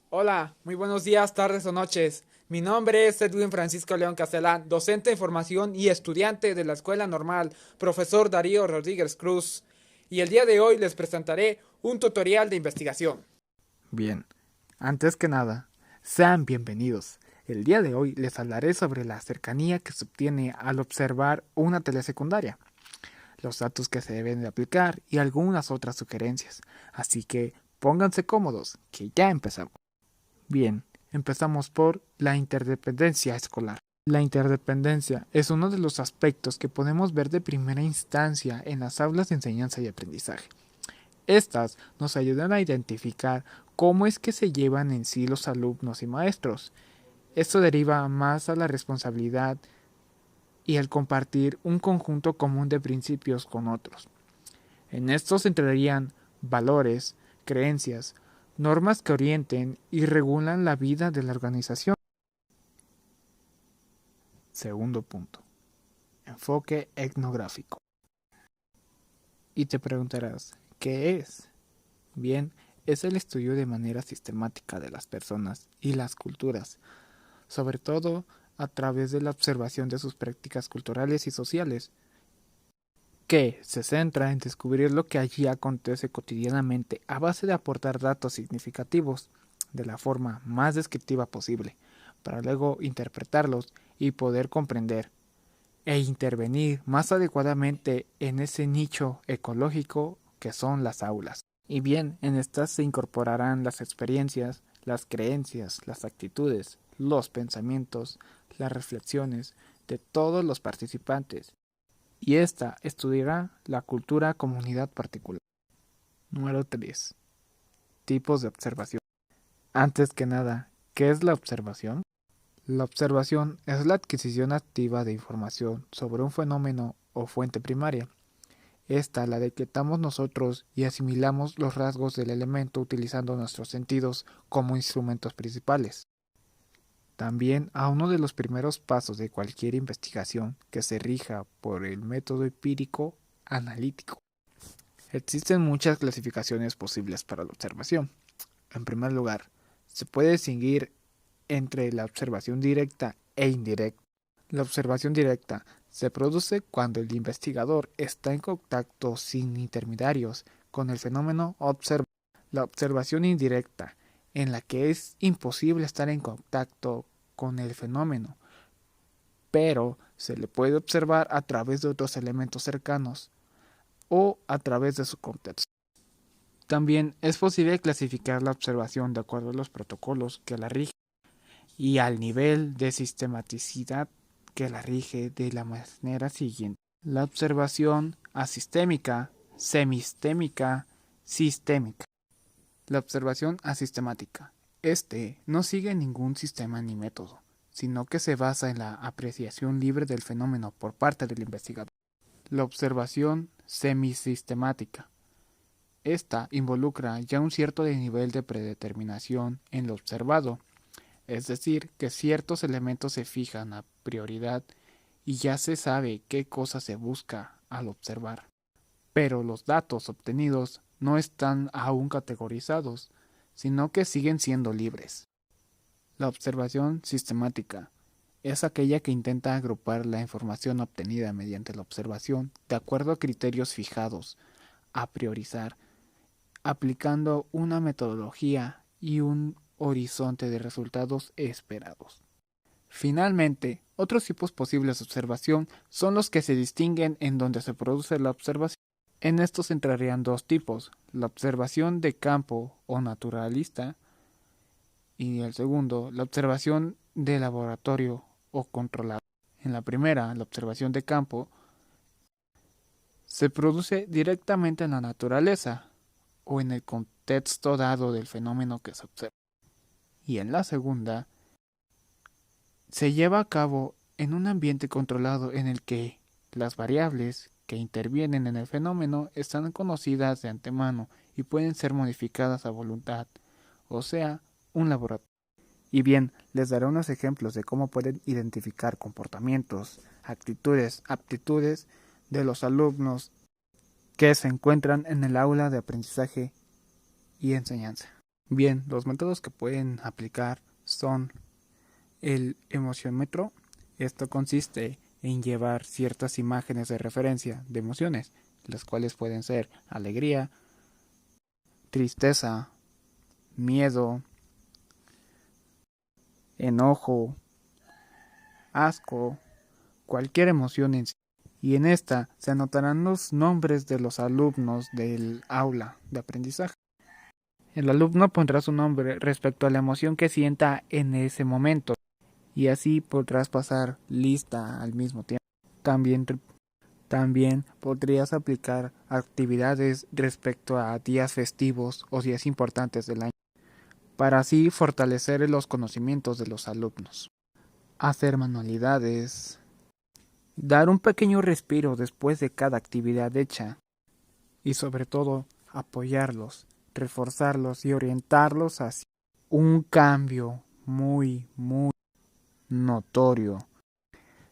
Hola, muy buenos días, tardes o noches. Mi nombre es Edwin Francisco León Castelán, docente de formación y estudiante de la Escuela Normal, profesor Darío Rodríguez Cruz. Y el día de hoy les presentaré un tutorial de investigación. Bien, antes que nada, sean bienvenidos. El día de hoy les hablaré sobre la cercanía que se obtiene al observar una telesecundaria, los datos que se deben de aplicar y algunas otras sugerencias. Así que pónganse cómodos, que ya empezamos. Bien, empezamos por la interdependencia escolar. La interdependencia es uno de los aspectos que podemos ver de primera instancia en las aulas de enseñanza y aprendizaje. Estas nos ayudan a identificar cómo es que se llevan en sí los alumnos y maestros. Esto deriva más a la responsabilidad y al compartir un conjunto común de principios con otros. En estos entrarían valores, creencias, normas que orienten y regulan la vida de la organización. Segundo punto, enfoque etnográfico. Y te preguntarás, ¿qué es? Bien, es el estudio de manera sistemática de las personas y las culturas, sobre todo a través de la observación de sus prácticas culturales y sociales, que se centra en descubrir lo que allí acontece cotidianamente a base de aportar datos significativos de la forma más descriptiva posible, para luego interpretarlos y poder comprender e intervenir más adecuadamente en ese nicho ecológico que son las aulas. Y bien, en estas se incorporarán las experiencias, las creencias, las actitudes, los pensamientos, las reflexiones de todos los participantes, y ésta estudiará la cultura comunidad particular. Número 3. Tipos de observación. Antes que nada, ¿qué es la observación? La observación es la adquisición activa de información sobre un fenómeno o fuente primaria. Esta la detectamos nosotros y asimilamos los rasgos del elemento utilizando nuestros sentidos como instrumentos principales. También a uno de los primeros pasos de cualquier investigación que se rija por el método empírico analítico. Existen muchas clasificaciones posibles para la observación. En primer lugar, se puede distinguir entre la observación directa e indirecta. La observación directa se produce cuando el investigador está en contacto sin intermediarios con el fenómeno observado. La observación indirecta, en la que es imposible estar en contacto con el fenómeno, pero se le puede observar a través de otros elementos cercanos o a través de su contexto. También es posible clasificar la observación de acuerdo a los protocolos que la rigen y al nivel de sistematicidad que la rige de la manera siguiente. La observación asistémica, semistémica, sistémica. La observación asistemática. Este no sigue ningún sistema ni método, sino que se basa en la apreciación libre del fenómeno por parte del investigador. La observación semisistemática. Esta involucra ya un cierto nivel de predeterminación en lo observado, es decir, que ciertos elementos se fijan a prioridad y ya se sabe qué cosa se busca al observar. Pero los datos obtenidos no están aún categorizados, sino que siguen siendo libres. La observación sistemática es aquella que intenta agrupar la información obtenida mediante la observación de acuerdo a criterios fijados, a priorizar, aplicando una metodología y un horizonte de resultados esperados. Finalmente, otros tipos posibles de observación son los que se distinguen en donde se produce la observación. En estos entrarían dos tipos, la observación de campo o naturalista y el segundo, la observación de laboratorio o controlada. En la primera, la observación de campo, se produce directamente en la naturaleza o en el contexto dado del fenómeno que se observa. Y en la segunda, se lleva a cabo en un ambiente controlado en el que las variables que intervienen en el fenómeno están conocidas de antemano y pueden ser modificadas a voluntad, o sea, un laboratorio. Y bien, les daré unos ejemplos de cómo pueden identificar comportamientos, actitudes, aptitudes de los alumnos que se encuentran en el aula de aprendizaje y enseñanza. Bien, los métodos que pueden aplicar son el emociómetro. Esto consiste en llevar ciertas imágenes de referencia de emociones, las cuales pueden ser alegría, tristeza, miedo, enojo, asco, cualquier emoción en sí. Y en esta se anotarán los nombres de los alumnos del aula de aprendizaje. El alumno pondrá su nombre respecto a la emoción que sienta en ese momento y así podrás pasar lista al mismo tiempo. También podrías aplicar actividades respecto a días festivos o días importantes del año, para así fortalecer los conocimientos de los alumnos. Hacer manualidades, dar un pequeño respiro después de cada actividad hecha y sobre todo apoyarlos, reforzarlos y orientarlos hacia un cambio muy notorio.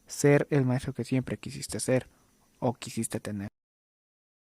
Ser el maestro que siempre quisiste ser o quisiste tener.